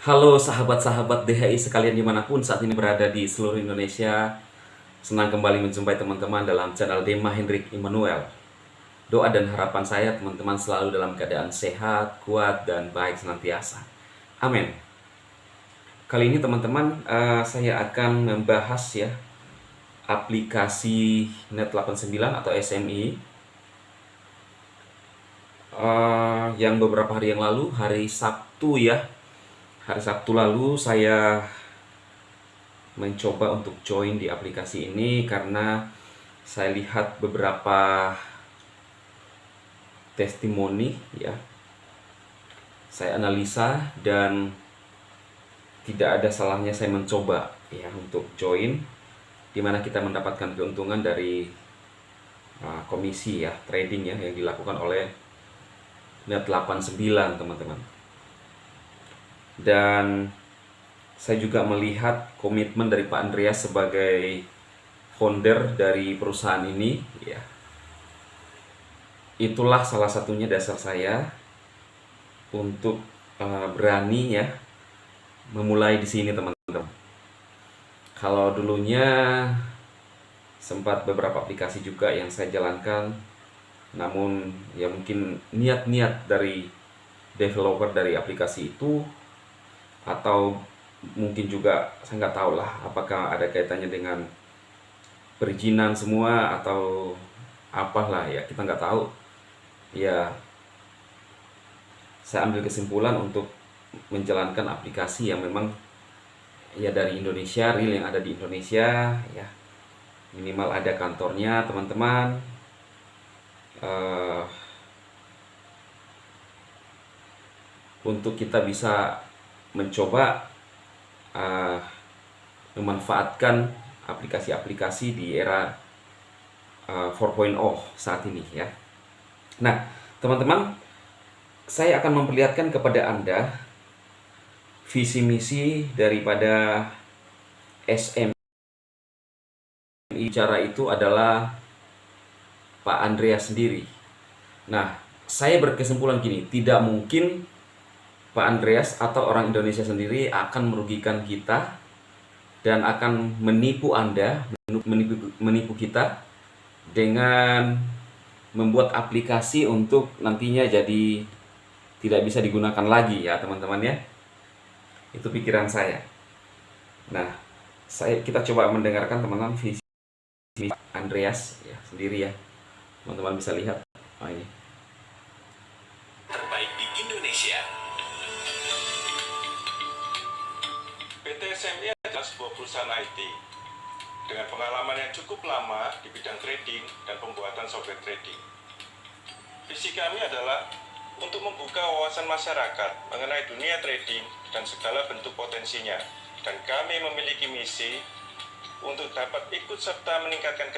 Halo sahabat-sahabat DHI sekalian dimanapun saat ini berada di seluruh Indonesia. Senang kembali menjumpai teman-teman dalam channel Dema Hendrik Immanuel. Doa dan harapan saya teman-teman selalu dalam keadaan sehat, kuat, dan baik senantiasa. Amin. Kali ini teman-teman saya akan membahas ya aplikasi Net89 atau SMI yang beberapa hari yang lalu, hari Sabtu ya. Hari Sabtu lalu saya mencoba untuk join di aplikasi ini karena saya lihat beberapa testimoni ya. Saya analisa dan tidak ada salahnya saya mencoba ya untuk join, dimana kita mendapatkan keuntungan dari komisi ya trading ya yang dilakukan oleh Net89 teman-teman. Dan saya juga melihat komitmen dari Pak Andreas sebagai founder dari perusahaan ini ya. Itulah salah satunya dasar saya untuk berani ya memulai di sini teman-teman. Kalau dulunya sempat beberapa aplikasi juga yang saya jalankan, namun ya mungkin niat-niat dari developer dari aplikasi itu, atau mungkin juga saya nggak tahu lah apakah ada kaitannya dengan perizinan semua atau apalah ya, kita nggak tahu ya. Saya ambil kesimpulan untuk menjalankan aplikasi yang memang ya dari Indonesia, real yang ada di Indonesia ya, minimal ada kantornya teman-teman. Untuk kita bisa mencoba memanfaatkan aplikasi-aplikasi di era 4.0 saat ini ya. Nah, teman-teman, saya akan memperlihatkan kepada Anda visi misi daripada SMI. Bicara itu adalah Pak Andreas sendiri. Nah, saya berkesimpulan gini, tidak mungkin Pak Andreas atau orang Indonesia sendiri akan merugikan kita dan akan menipu Anda, menipu kita dengan membuat aplikasi untuk nantinya jadi tidak bisa digunakan lagi ya teman-teman ya. Itu pikiran saya. Nah, kita coba mendengarkan teman-teman visi Andreas ya sendiri ya. Teman-teman bisa lihat. Ini terbaik di Indonesia. PT SMI adalah sebuah perusahaan IT dengan pengalaman yang cukup lama di bidang trading dan pembuatan software trading. Visi kami adalah untuk membuka wawasan masyarakat mengenai dunia trading dan segala bentuk potensinya, dan kami memiliki misi untuk dapat ikut serta meningkatkan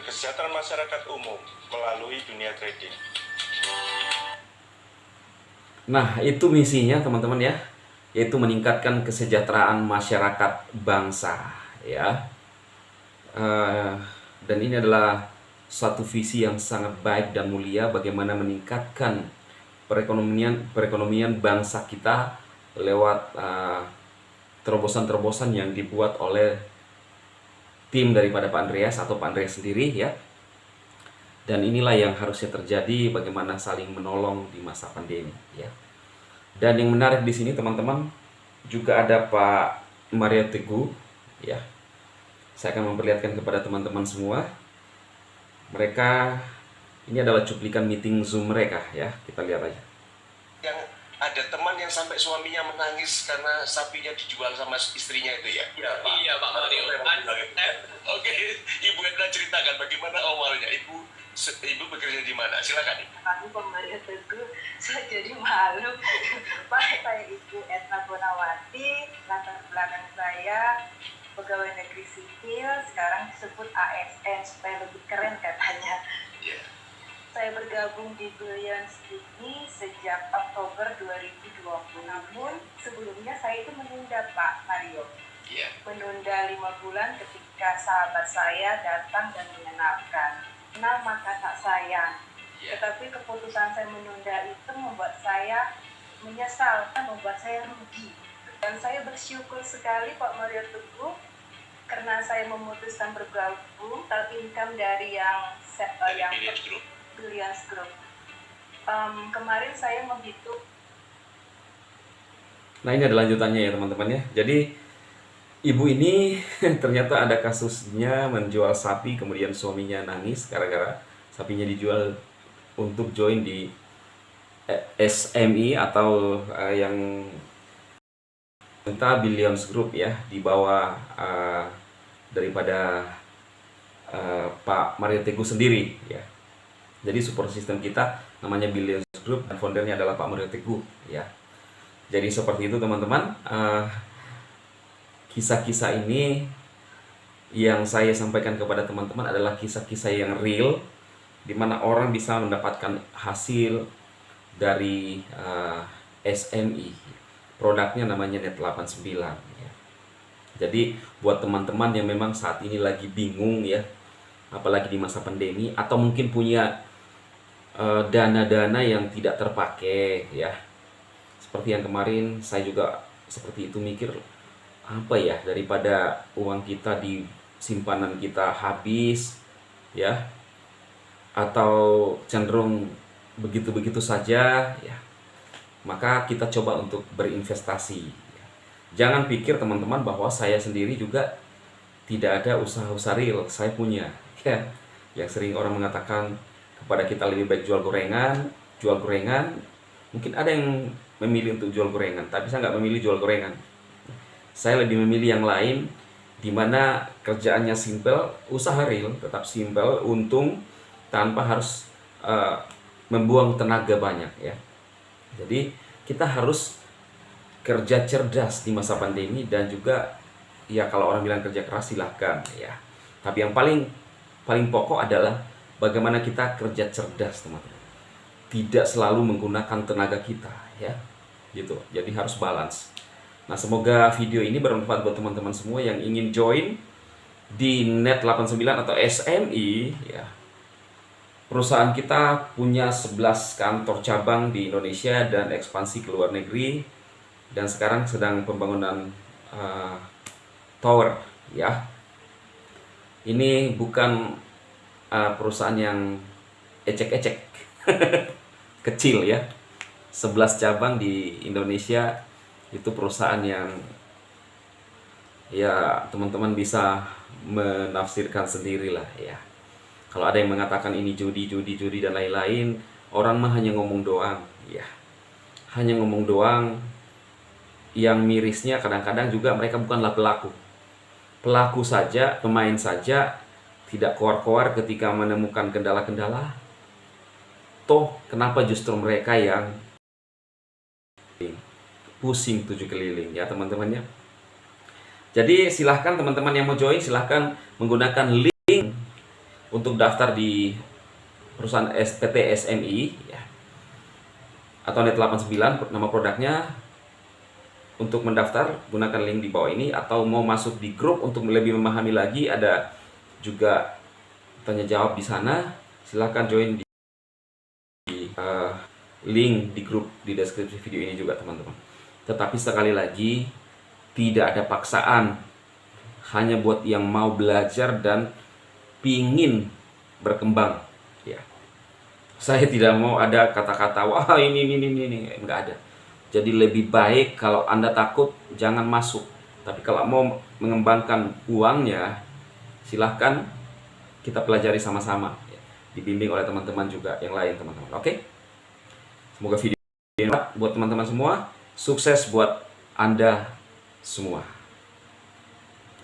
kesejahteraan masyarakat umum melalui dunia trading. Nah, itu misinya teman-teman ya, yaitu meningkatkan kesejahteraan masyarakat bangsa ya. Dan ini adalah satu visi yang sangat baik dan mulia, bagaimana meningkatkan perekonomian bangsa kita lewat terobosan-terobosan yang dibuat oleh tim daripada Pak Andreas atau Pak Andreas sendiri ya. Dan inilah yang harusnya terjadi, bagaimana saling menolong di masa pandemi ya. Dan yang menarik di sini teman-teman, juga ada Pak Mario Teguh ya. Saya akan memperlihatkan kepada teman-teman semua. Mereka, ini adalah cuplikan meeting Zoom mereka ya. Kita lihat aja. Yang ada teman yang sampai suaminya menangis karena sapinya dijual sama istrinya itu ya? Iya Pak. Iya Pak Mario. Oke, Ibu Edna ceritakan bagaimana awalnya Ibu bekerja di mana? Silakan. Aku Pak Mario Teguh, saya jadi malu. Pak, saya Ibu Edna Bonawati, latar belakang saya pegawai negeri sipil, sekarang disebut ASN supaya lebih keren katanya. Yeah. Saya bergabung di Brilliance ini sejak Oktober 2020. Namun sebelumnya saya itu menunda Pak Mario. Yeah. Menunda 5 bulan ketika sahabat saya datang dan mengenalkan. Kenal maka tak sayang. Yeah. Tetapi keputusan saya menunda itu membuat saya menyesal, kan membuat saya rugi. Dan saya bersyukur sekali Pak Mario Teguh karena saya memutuskan bergabung income dari yang Billions Group. Kemarin saya menghitung. Nah, ini ada lanjutannya ya teman-teman ya. Jadi ibu ini ternyata ada kasusnya menjual sapi, kemudian suaminya nangis gara-gara sapinya dijual untuk join di SMI atau yang minta Billions Group ya, di bawah daripada Pak Mario Teguh sendiri ya. Jadi support system kita namanya Billions Group dan foundernya adalah Pak Mario Teguh ya. Jadi seperti itu teman-teman. Kisah-kisah ini yang saya sampaikan kepada teman-teman adalah kisah-kisah yang real, di mana orang bisa mendapatkan hasil dari SMI. Produknya namanya Net89 ya. Jadi buat teman-teman yang memang saat ini lagi bingung ya, apalagi di masa pandemi, atau mungkin punya dana-dana yang tidak terpakai ya, seperti yang kemarin saya juga seperti itu mikir, apa ya, daripada uang kita di simpanan kita habis ya, atau cenderung begitu-begitu saja ya, maka kita coba untuk berinvestasi. Jangan pikir teman-teman bahwa saya sendiri juga tidak ada usaha-usaha real. Saya punya ya, yang sering orang mengatakan kepada kita lebih baik jual gorengan. Mungkin ada yang memilih untuk jual gorengan, tapi saya nggak memilih jual gorengan. Saya lebih memilih yang lain, dimana kerjaannya simple, usaha real, tetap simple, untung, tanpa harus membuang tenaga banyak ya. Jadi kita harus kerja cerdas di masa pandemi, dan juga ya kalau orang bilang kerja keras silahkan ya. Tapi yang paling pokok adalah bagaimana kita kerja cerdas teman-teman. Tidak selalu menggunakan tenaga kita ya. Gitu. Jadi harus balance. Nah, semoga video ini bermanfaat buat teman-teman semua yang ingin join di Net89 atau SMI ya. Perusahaan kita punya 11 kantor cabang di Indonesia dan ekspansi ke luar negeri, dan sekarang sedang pembangunan tower ya. Ini bukan perusahaan yang ecek-ecek. Kecil ya. 11 cabang di Indonesia, itu perusahaan yang ya teman-teman bisa menafsirkan sendirilah ya. Kalau ada yang mengatakan ini judi dan lain-lain, orang mah hanya ngomong doang ya. Hanya ngomong doang. Yang mirisnya kadang-kadang juga mereka bukanlah pelaku. Pelaku saja, pemain saja tidak keluar-keluar ketika menemukan kendala-kendala. Toh kenapa justru mereka yang pusing 7 keliling ya teman-temannya. Jadi silahkan teman-teman yang mau join, silahkan menggunakan link untuk daftar di perusahaan PT SMI ya, atau Net89 nama produknya. Untuk mendaftar gunakan link di bawah ini, atau mau masuk di grup untuk lebih memahami lagi, ada juga tanya jawab di sana. Silahkan join di link di grup di deskripsi video ini juga teman-teman. Tetapi sekali lagi, tidak ada paksaan, hanya buat yang mau belajar dan pingin berkembang ya. Saya tidak mau ada kata-kata wah ini enggak ada. Jadi lebih baik kalau Anda takut jangan masuk. Tapi kalau mau mengembangkan uangnya, silahkan kita pelajari sama-sama ya. Dibimbing oleh teman-teman juga yang lain teman-teman. Oke? Semoga video ini buat teman-teman semua. Sukses buat Anda semua.